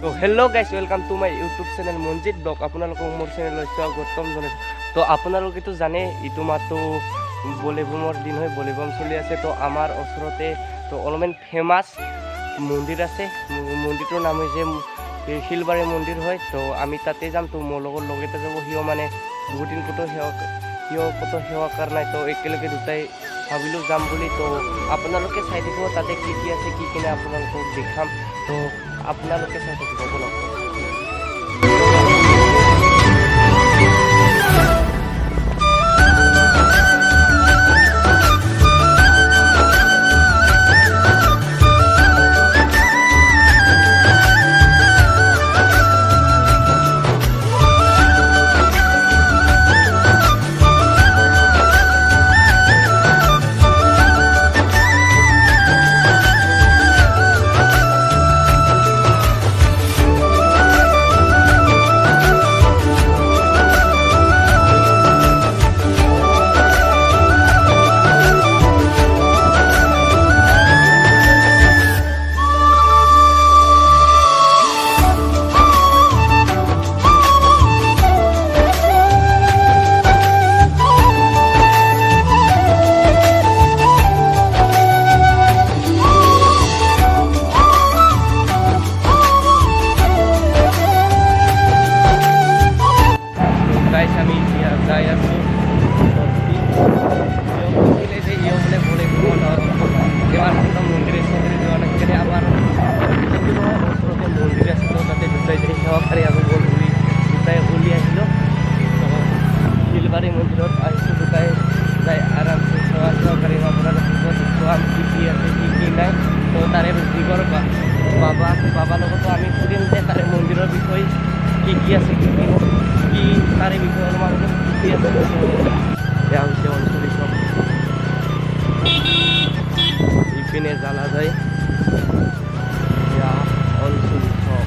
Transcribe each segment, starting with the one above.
তো hello' guys, welcome to my YouTube channel Manjit blog. আপোনালোকক মোৰ চেনেললৈ স্বাগতম জনাইছোঁ। তো আপোনালোকেতো জানে এইটো মাহটো বলিবমৰ দিন হয়, বলিবম চলি আছে। তো আমাৰ ওচৰতে তো অলপমান ফেমাছ মন্দিৰ আছে। মন্দিৰটোৰ নাম হৈছে শিলবাৰী মন্দিৰ হয়। তো আমি তাতে যাম। তো মোৰ লগত লগ এটা যাব, সিও মানে বহুত দিন ক'তো সেৱা কাৰ নাই। তো একেলগে দুটাই ভাবিলোঁ যাম বুলি। তো আপোনালোকে চাই থাকিব তাতে কি কি আছে, কি কিনে আপোনালোকক দেখাম। তো আপোনালোকে চাই থাকিব বলক। আমি এতিয়া যাই আছোঁ। মন্দিরে সন্দিরে যাওয়া লাগছে। আবার ওসরতে মন্দির আছে, তো তাতে দুটাই যাই সেৱাকাৰী আমি গ'ল বুলি দুটাই উলিয়াই আহিলোঁ। তো শিলবাৰী মন্দিৰত আহিছোঁ, দুটাই যাই আৰামছে সেৱাকাৰী আপোনালোকক দেখুৱাম কি কি আছে কি কি নাই। তো তাৰে যিবোৰ বাবা আছে, বাবাৰ লগতো আমি সুধিম যে তাৰে মন্দিৰৰ বিষয়ে কি কি আছে, কি তাৰে বিষয়ে অলপমান কি আছে। এয়া হৈছে অঞ্চলিক চব, ইপিনে জানা যায়। এয়া অঞ্চলিক চব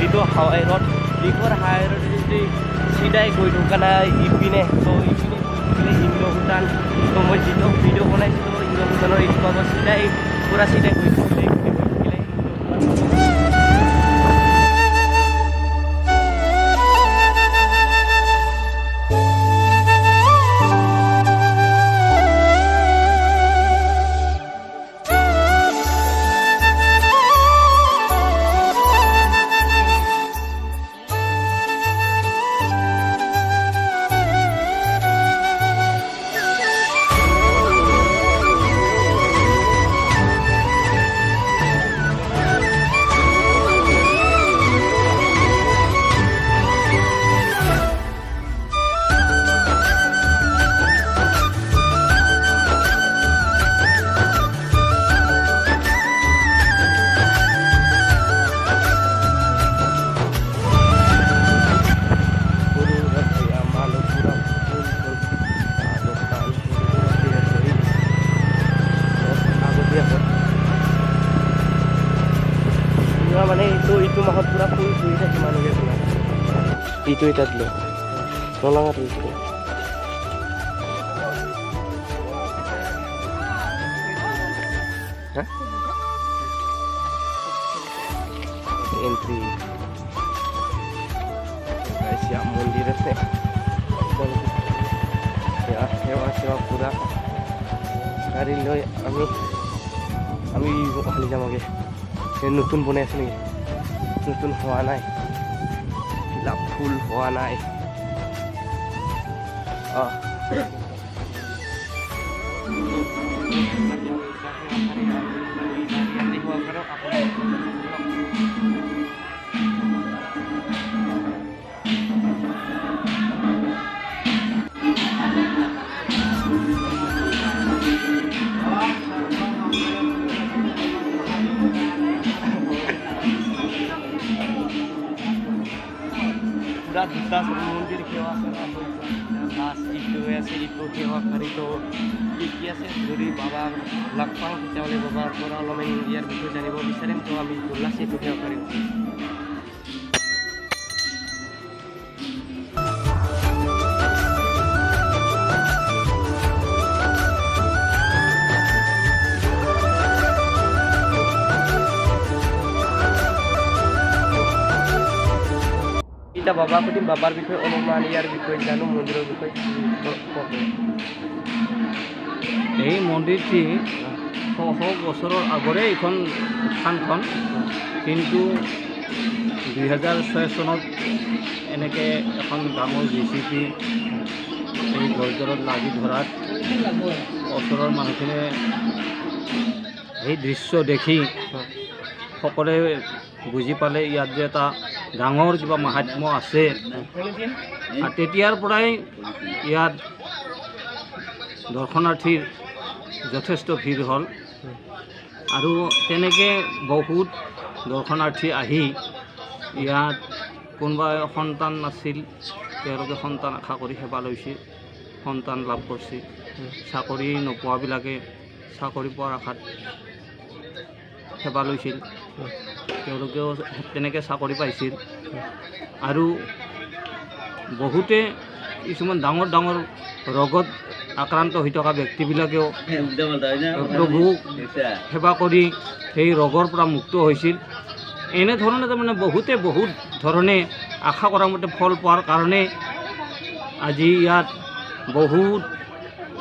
itu Hawaii Road, Dikor Hawaii Road itu sidai goi dukana ipine. So ipine Indo hutan. So moi jitu video banaisilu Indo hutanor itu aba sidai pura sidai goi dukile. মানে এইটো মাহত পুৰা ফুল ফুৰি থাকে মানুহে। ইটো এটা দিলে নলাঙাত হৈছিলে। এন্ট্ৰি মন্দিৰ আছে, সেৱা পুৰা গাড়ী লৈ আমি খালি যামগে। নতুন বনাই আছে নেকি? নতুন হোৱা নাই, গোলাপ ফুল হোৱা নাই। দুটা মন্দিৰ সেৱা লাষ্ট ইটো আছে, ইটো সেৱা কৰি। তো কি আছে যদি বাবা লগ পাওঁ তেতিয়াহ'লে বাবাৰ পৰা অলপমান ইয়াৰ বিষয়ে জানিব বিচাৰিম। তো আমি লাষ্ট ইটো সেৱা কৰিম। এতিয়া বাবা সুধিম, বাবাৰ বিষয়ে অলপমান ইয়াৰ বিষয়ে জানো, মন্দিৰৰ বিষয়ে কওক। এই মন্দিৰটি শ শ বছৰৰ আগৰে এইখন থানখন, কিন্তু 2006 চনত এনেকৈ এখন ডাঙৰ JCB এই গছডালত লাগি ধৰাত ওচৰৰ মানুহখিনিয়ে সেই দৃশ্য দেখি সকলোৱে বুজি পালে ইয়াত যে এটা ডাঙৰ কিবা মাহাত্ম্য আছে। আৰু তেতিয়াৰ পৰাই ইয়াত দৰ্শনাৰ্থীৰ যথেষ্ট ভিৰ হ'ল, আৰু তেনেকৈ বহুত দৰ্শনাৰ্থী আহি ইয়াত কোনোবাই সন্তান নাছিল, তেওঁলোকে সন্তান আশা কৰি সেৱা লৈছিল, সন্তান লাভ কৰিছিল। চাকৰি নোপোৱাবিলাকে চাকৰি পোৱাৰ আশাত সেৱা লৈছিল, তেওঁলোকেও তেনেকৈ চাকৰি পাইছিল। আৰু বহুতে কিছুমান ডাঙৰ ডাঙৰ ৰোগত আক্ৰান্ত হৈ থকা ব্যক্তিবিলাকেও প্ৰভুক সেৱা কৰি সেই ৰোগৰ পৰা মুক্ত হৈছিল। এনেধৰণে তাৰমানে বহুতে বহুত ধৰণে আশা কৰা মতে ফল পোৱাৰ কাৰণে আজি ইয়াত বহুত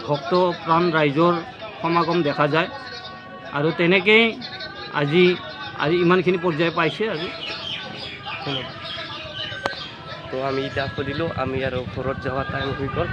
ভক্ত প্ৰাণ ৰাইজৰ সমাগম দেখা যায়। আৰু তেনেকেই আজি ইমানখিনি পৰ্যায় পাইছে। আৰু তো আমি এতিয়া সুধিলোঁ, আমি আৰু ঘৰত যোৱা টাইম হৈ গ'ল।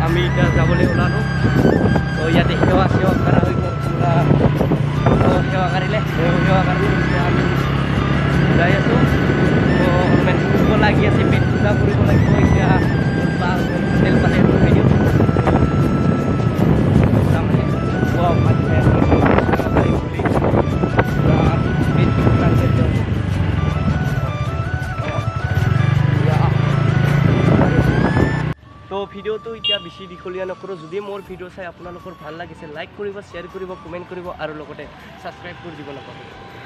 আমি এতিয়া যাবলৈ ওলালোঁ। তো ইয়াতে সেৱা কৰা হৈ গ'ল, পুৰা সেৱা কৰিলে আমি যাই আছোঁ। তো অলপমান ফুৰিব লাগি আছে, পেট পূজা কৰিব লাগিব। এতিয়া তেল পালে ৰখাই দিওঁ, তাৰমানে খোৱা ভাত খাই আছোঁ বুলি পেট পূজা কৰি দিওঁ। তো ভিডিঅ'টো এতিয়া বেছি দীঘলীয়া নকৰোঁ। যদি মোৰ ভিডিঅ' চাই আপোনালোকৰ ভাল লাগিছে, লাইক কৰিব, শ্বেয়াৰ কৰিব, কমেণ্ট কৰিব, আৰু লগতে ছাবস্ক্ৰাইব কৰি দিব নাপাহৰিব।